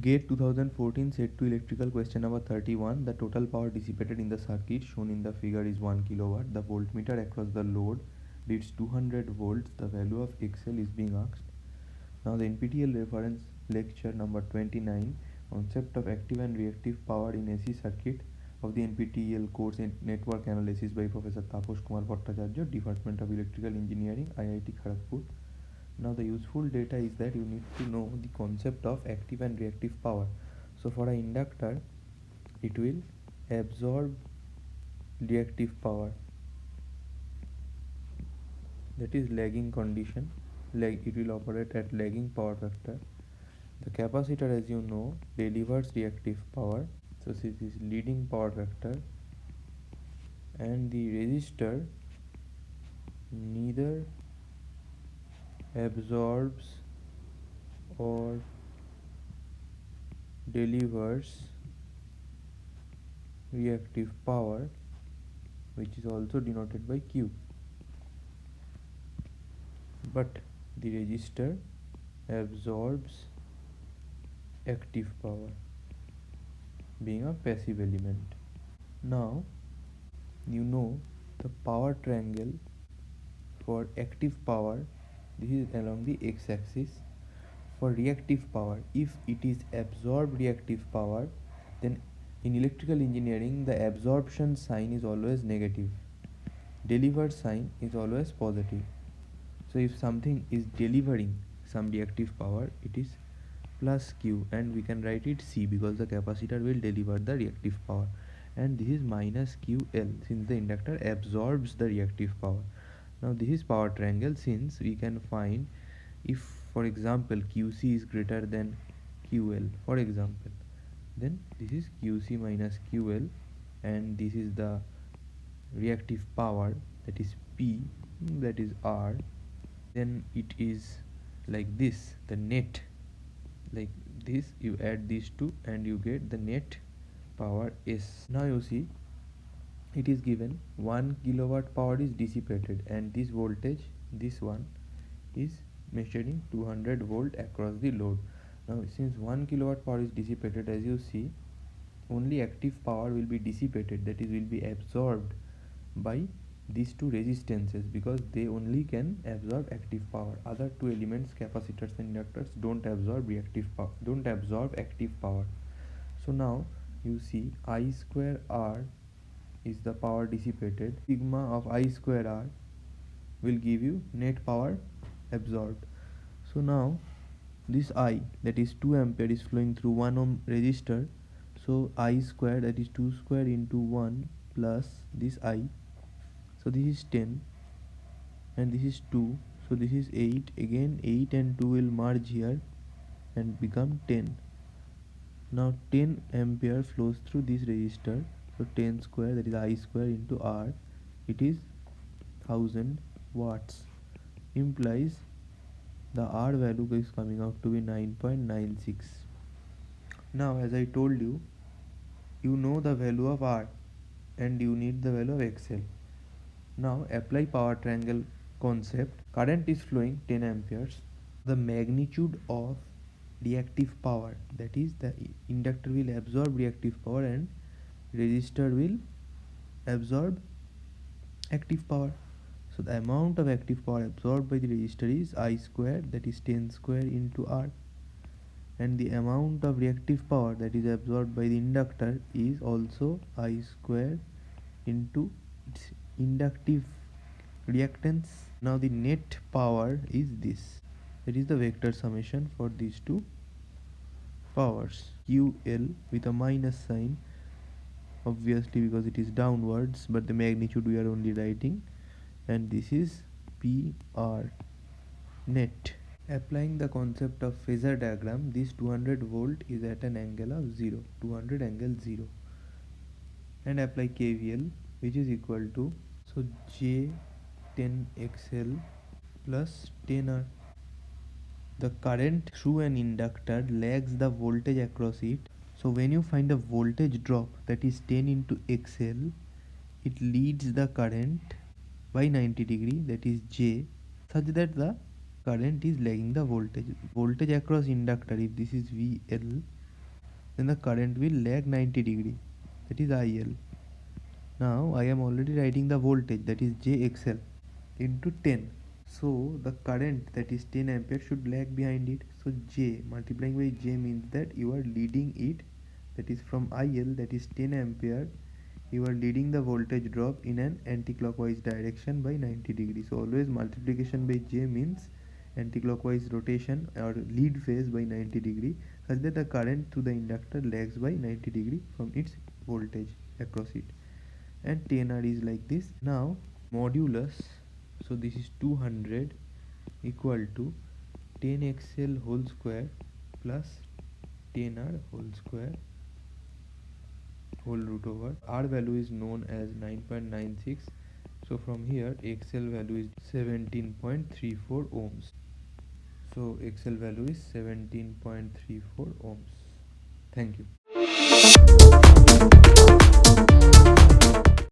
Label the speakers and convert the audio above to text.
Speaker 1: GATE 2014 set to electrical question number 31. The total power dissipated in the circuit shown in the figure is 1 kilowatt. The voltmeter across the load reads 200 volts. The value of XL is being asked. Now the NPTEL reference lecture number 29, concept of active and reactive power in AC circuit of the NPTEL course in network analysis by Professor Taposh Kumar Bhattacharya, Department of Electrical Engineering, IIT Kharagpur. Now the useful data is that you need to know the concept of active and reactive power. So for an inductor, it will absorb reactive power, that is lagging condition, it will operate at lagging power factor. The capacitor, as you know, delivers reactive power, so this is leading power factor, and the resistor neither absorbs or delivers reactive power, which is also denoted by Q, but the resistor absorbs active power, being a passive element. Now you know the power triangle for active power, this is along the x-axis. For reactive power, if it is absorbed reactive power, then in electrical engineering the absorption sign is always negative, delivered sign is always positive. So if something is delivering some reactive power, it is plus Q, and we can write it C because the capacitor will deliver the reactive power, and this is minus QL since the inductor absorbs the reactive power. Now this is power triangle, since we can find if, for example, QC is greater than QL, for example, then this is QC minus QL, and this is the reactive power, that is P, that is R. Then it is like this, the net, like this, you add these two and you get the net power S. Now you see, it is given 1 kilowatt power is dissipated, and this voltage, this one, is measuring 200 volt across the load. Now since 1 kilowatt power is dissipated, as you see, only active power will be dissipated, that is will be absorbed by these two resistances, because they only can absorb active power. Other two elements, capacitors and inductors, don't absorb reactive power, don't absorb active power. So now you see I square R is the power dissipated. Sigma of I square R will give you net power absorbed. So now this I, that is 2 ampere, is flowing through 1 ohm resistor. So I square, that is 2 square into 1 plus this I. So this is 10 and this is 2, so this is 8. Again 8 and 2 will merge here and become 10. Now 10 ampere flows through this resistor, so 10 square, that is I square into R, it is 1000 watts, implies the R value is coming out to be 9.96. Now as I told you, you know the value of R and you need the value of XL. Now apply power triangle concept. Current is flowing 10 amperes. The magnitude of reactive power, that is the inductor will absorb reactive power and resistor will absorb active power. So the amount of active power absorbed by the resistor is I square, that is 10 square into R, and the amount of reactive power that is absorbed by the inductor is also I square into its inductive reactance. Now the net power is this, that is the vector summation for these two powers, QL with a minus sign, obviously because it is downwards, but the magnitude we are only writing, and this is PR net. Applying the concept of phasor diagram, this 200 volt is at an angle of 0, 200 angle 0, and apply KVL, which is equal to, so J 10 XL plus 10R. The current through an inductor lags the voltage across it. So when you find a voltage drop, that is 10 into XL, it leads the current by 90 degree, that is J, such that the current is lagging the voltage. Voltage across inductor, if this is VL, then the current will lag 90 degree, that is IL. Now I am already writing the voltage, that is JXL into 10. So the current, that is 10 ampere, should lag behind it. So J multiplying by J means that you are leading it, that is from IL, that is 10 ampere, you are leading the voltage drop in an anti-clockwise direction by 90 degrees. So always multiplication by J means anti-clockwise rotation or lead phase by 90 degree, such that the current through the inductor lags by 90 degree from its voltage across it. And 10R is like this. Now modulus, so this is 200 equal to 10 XL whole square plus 10R whole square whole root over. R value is known as 9.96, so from here XL value is 17.34 ohms. So XL value is 17.34 ohms. Thank you.